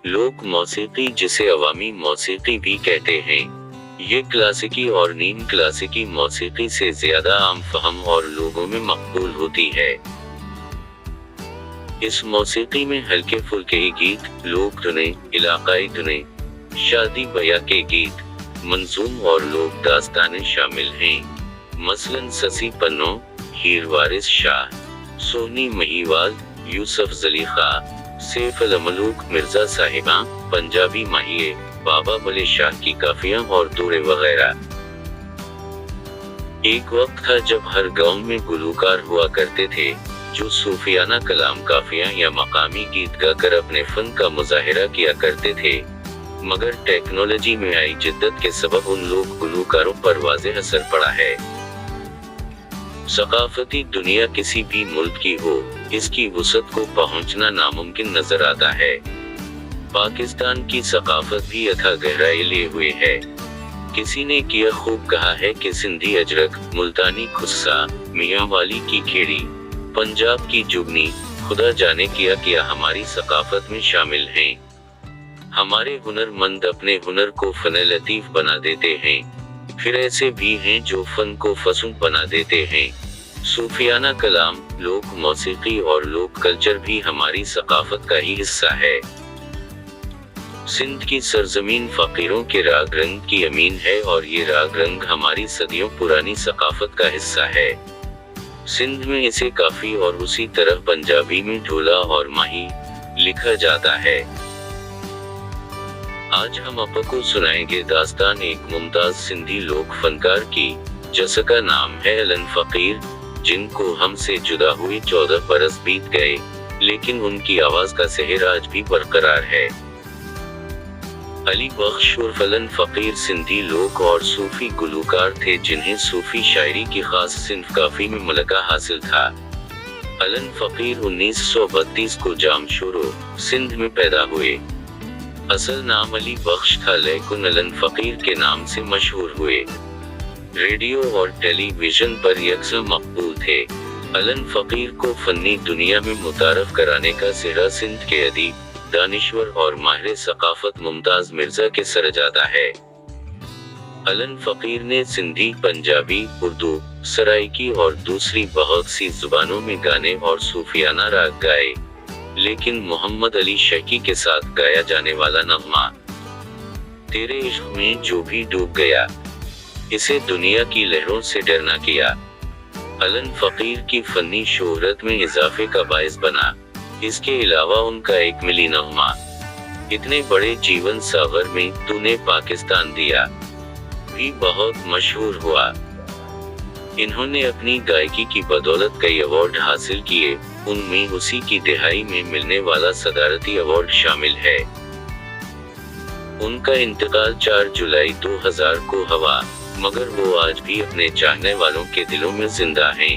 लोक मौसीकी, जिसे अवामी मौसीकी भी कहते हैं, ये क्लासिकी और नीम क्लासिकी मौसीकी से ज्यादा आम फहम और लोगों में मकबूल होती है। इस मौसीकी में हल्के फुल्के गीत, लोक धुनें, इलाकाई धुनें, शादी ब्याह के गीत, मंजूम और लोक दास्तानें शामिल हैं। मसलन ससी पन्नो, हीर वारिस शाह, सोनी महिवाल, यूसुफ जलीखा, सैफ अल मलूक, मिर्जा साहिबा, पंजाबी माहिए, बाबा बले शाह की काफियां और दूरे वगैरह। एक वक्त था जब हर गांव में गुलूकार हुआ करते थे, जो सूफियाना कलाम, काफियां या मकामी गीत गाकर अपने फन का मुजाहिरा किया करते थे। मगर टेक्नोलॉजी में आई जिद्दत के सबब उन लोग गुलूकारों पर वाज़ेह असर पड़ा है। सकाफती दुनिया किसी भी मुल्क की हो, इसकी वुसअत को पहुंचना नामुमकिन नजर आता है। पाकिस्तान की सकाफत भी अथाह गहराई लिए हुए है। किसी ने किया खूब कहा है कि सिंधी अजरक, मुल्तानी खुस्सा, मियाँ वाली की खेड़ी, पंजाब की जुगनी, खुदा जाने किया हमारी सकाफत में शामिल हैं। हमारे हुनरमंद अपने हुनर को फन लतीफ बना देते हैं, फिर ऐसे भी हैं जो फन को फसूं बना देते हैं। सूफियाना कलाम, लोक मौसीकी और लोक कल्चर भी हमारी सकाफत का ही हिस्सा है। सिंध की सरजमीन फकीरों के राग रंग की अमीन है और ये राग रंग हमारी सदियों पुरानी सकाफत का हिस्सा है। सिंध में इसे काफी और उसी तरह पंजाबी में ढोला और माही लिखा जाता है। आज हम आपको सुनाएंगे दास्तान एक मुमताज सिंधी लोक फनकार की, जिसका नाम है अलन फकीर, जिनको हमसे जुदा हुए 14 बरस बीत गए, लेकिन उनकी आवाज का सेहर आज भी बरकरार है। अली बख्श उर्फ अलन फकीर सिंधी लोक और सूफी गुलूकार थे, जिन्हें सूफी शायरी की खास सिन्फ काफी में मलका हासिल था। अलन फकीर 1932 को जामशोरो, सिंध में पैदा हुए। असल नाम अली बख्श था, लेकिन अलन फकीर के नाम से मशहूर हुए। रेडियो और टेलीविजन पर यकसा मकबूल थे। अलन फकीर को फन्नी दुनिया में मुतारफ कराने का सिरा सिंध के अदीब, दानिश्वर और माहिर सकाफत मुमताज मिर्जा के सर जाता है। अलन फकीर ने सिंधी, पंजाबी, उर्दू, सराइकी और दूसरी बहुत सी जुबानों में गाने और सूफियाना राग गाए, लेकिन मोहम्मद अली शकी के साथ गाया जाने वाला नगमा तेरे इश्क में जो भी डूब गया, इसे दुनिया की लहरों से डर न किया, अलन फकीर की फन्नी शोहरत में इजाफे का बायस बना। इसके अलावा उनका एक मिली नगमा, इतने बड़े जीवन सागर में तूने पाकिस्तान दिया, भी बहुत मशहूर हुआ। इन्होंने अपनी गायकी की बदौलत कई अवार्ड हासिल किए, उनमें उसी की दिहाई में मिलने वाला सदारती अवार्ड शामिल है। उनका इंतकाल 4 जुलाई 2000 को हुआ, मगर वो आज भी अपने चाहने वालों के दिलों में जिंदा हैं।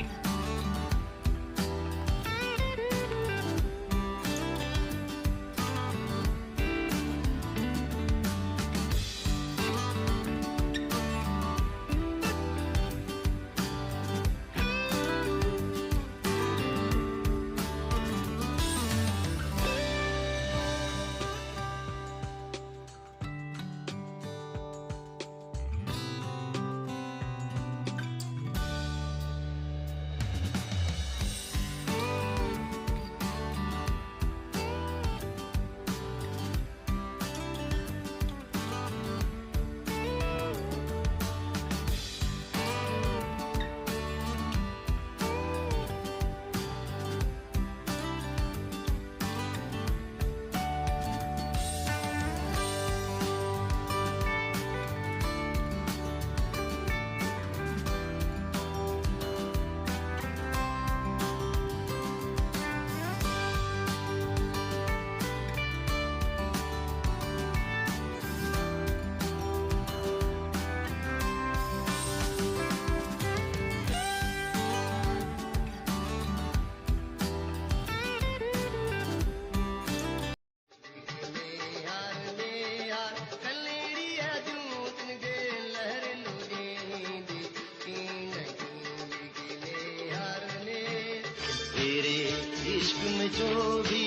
तेरे इश्क में जो भी